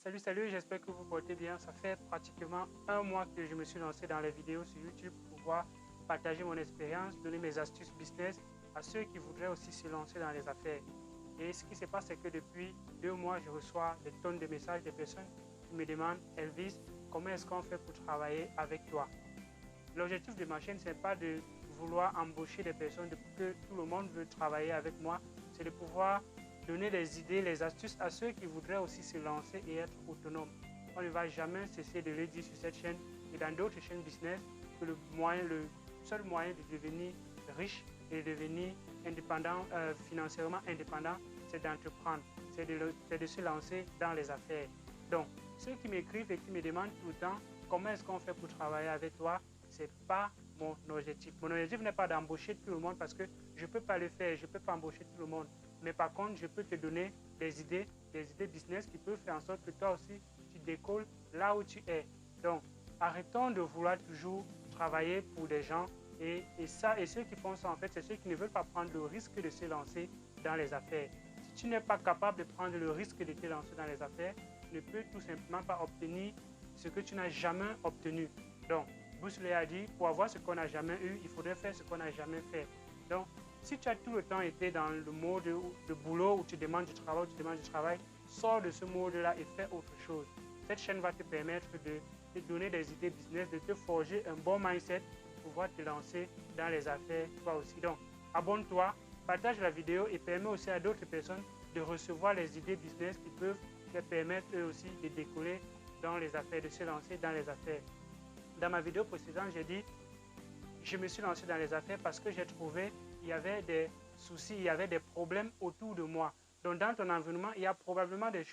Salut, j'espère que vous portez bien. Ça fait pratiquement un mois que je me suis lancé dans les vidéos sur YouTube pour pouvoir partager mon expérience, donner mes astuces business à ceux qui voudraient aussi se lancer dans les affaires. Et ce qui se passe, c'est que depuis 2 mois, je reçois des tonnes de messages des personnes qui me demandent: Elvis, comment est-ce qu'on fait pour travailler avec toi? L'objectif de ma chaîne, ce n'est pas de vouloir embaucher des personnes, que tout le monde veut travailler avec moi. C'est de pouvoir donner des idées, les astuces à ceux qui voudraient aussi se lancer et être autonomes. On ne va jamais cesser de le dire sur cette chaîne et dans d'autres chaînes business que le seul moyen de devenir riche et de devenir indépendant, financièrement indépendant, c'est d'entreprendre, c'est de se lancer dans les affaires. Donc, ceux qui m'écrivent et qui me demandent tout le temps comment est-ce qu'on fait pour travailler avec toi, ce n'est pas mon objectif. Mon objectif n'est pas d'embaucher tout le monde parce que je ne peux pas le faire, je ne peux pas embaucher tout le monde. Mais par contre, je peux te donner des idées business qui peuvent faire en sorte que toi aussi, tu décolles là où tu es. Donc, arrêtons de vouloir toujours travailler pour des gens. Et ceux qui font ça, en fait, c'est ceux qui ne veulent pas prendre le risque de se lancer dans les affaires. Si tu n'es pas capable de prendre le risque de te lancer dans les affaires, tu ne peux tout simplement pas obtenir ce que tu n'as jamais obtenu. Donc, Bruce Lee a dit, pour avoir ce qu'on n'a jamais eu, il faudrait faire ce qu'on n'a jamais fait. Donc, si tu as tout le temps été dans le mode de boulot où tu demandes du travail, sors de ce mode-là et fais autre chose. Cette chaîne va te permettre de te donner des idées business, de te forger un bon mindset pour pouvoir te lancer dans les affaires toi aussi. Donc, abonne-toi, partage la vidéo et permets aussi à d'autres personnes de recevoir les idées business qui peuvent leur permettre eux aussi de décoller dans les affaires, de se lancer dans les affaires. Dans ma vidéo précédente, j'ai dit je me suis lancé dans les affaires parce que j'ai trouvé qu'il y avait des soucis, il y avait des problèmes autour de moi. Donc dans ton environnement, il y a probablement des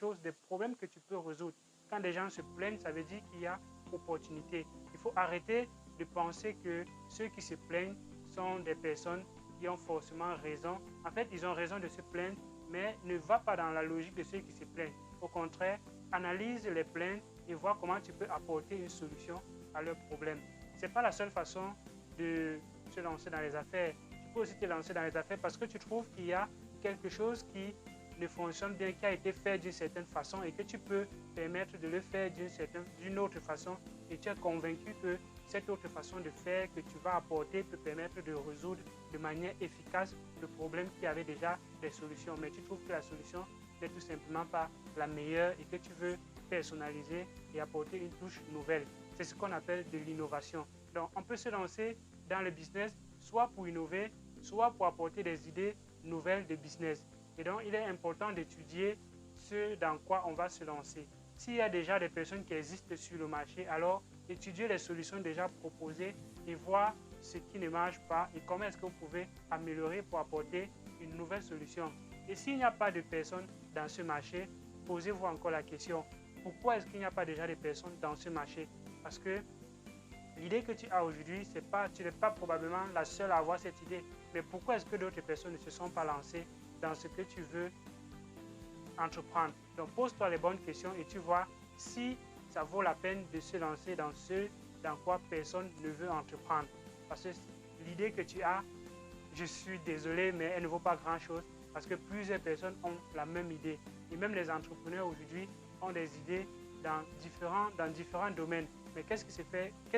problèmes que tu peux résoudre. Quand des gens se plaignent, ça veut dire qu'il y a opportunité. Il faut arrêter de penser que ceux qui se plaignent sont des personnes qui ont forcément raison. En fait, ils ont raison de se plaindre, mais ne va pas dans la logique de ceux qui se plaignent. Au contraire, analyse les plaintes et vois comment tu peux apporter une solution à leurs problèmes. Ce n'est pas la seule façon de se lancer dans les affaires. Tu peux aussi te lancer dans les affaires parce que tu trouves qu'il y a quelque chose qui ne fonctionne bien, qui a été fait d'une certaine façon et que tu peux permettre de le faire d'une autre façon et tu es convaincu que cette autre façon de faire que tu vas apporter peut permettre de résoudre de manière efficace le problème qui avait déjà des solutions. Mais tu trouves que la solution n'est tout simplement pas la meilleure et que tu veux personnaliser et apporter une touche nouvelle. C'est ce qu'on appelle de l'innovation. Donc, on peut se lancer dans le business soit pour innover, soit pour apporter des idées nouvelles de business. Et donc, il est important d'étudier ce dans quoi on va se lancer. S'il y a déjà des personnes qui existent sur le marché, alors étudier les solutions déjà proposées et voir ce qui ne marche pas et comment est-ce que vous pouvez améliorer pour apporter une nouvelle solution. Et s'il n'y a pas de personnes dans ce marché, posez-vous encore la question, pourquoi est-ce qu'il n'y a pas déjà de personnes dans ce marché? Parce que l'idée que tu as aujourd'hui, tu n'es pas probablement la seule à avoir cette idée. Mais pourquoi est-ce que d'autres personnes ne se sont pas lancées dans ce que tu veux entreprendre? Donc, pose-toi les bonnes questions et tu vois si ça vaut la peine de se lancer dans ce dans quoi personne ne veut entreprendre. Parce que l'idée que tu as, je suis désolé, mais elle ne vaut pas grand-chose parce que plusieurs personnes ont la même idée. Et même les entrepreneurs aujourd'hui ont des idées dans différents domaines. Mais qu'est-ce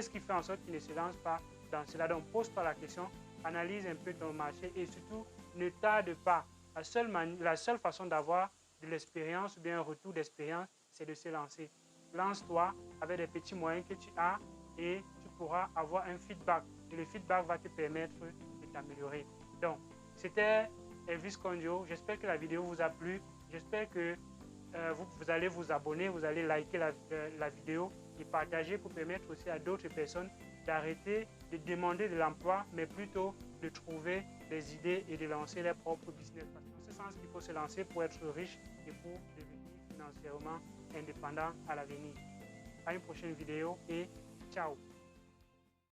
qui fait en sorte qu'ils ne se lancent pas dans cela? Donc, pose-toi la question, analyse un peu ton marché et surtout, ne tarde pas. La seule façon d'avoir de l'expérience ou bien un retour d'expérience, c'est de se lancer. Lance-toi avec des petits moyens que tu as et tu pourras avoir un feedback. Et le feedback va te permettre de t'améliorer. Donc, c'était Elvis Condio. J'espère que la vidéo vous a plu. J'espère que vous allez vous abonner, vous allez liker la vidéo et partager pour permettre aussi à d'autres personnes d'arrêter de demander de l'emploi, mais plutôt de trouver des idées et de lancer leur propre business. Parce que c'est en ce sens qu'il faut se lancer pour être riche et pour devenir financièrement indépendant à l'avenir. À une prochaine vidéo et ciao!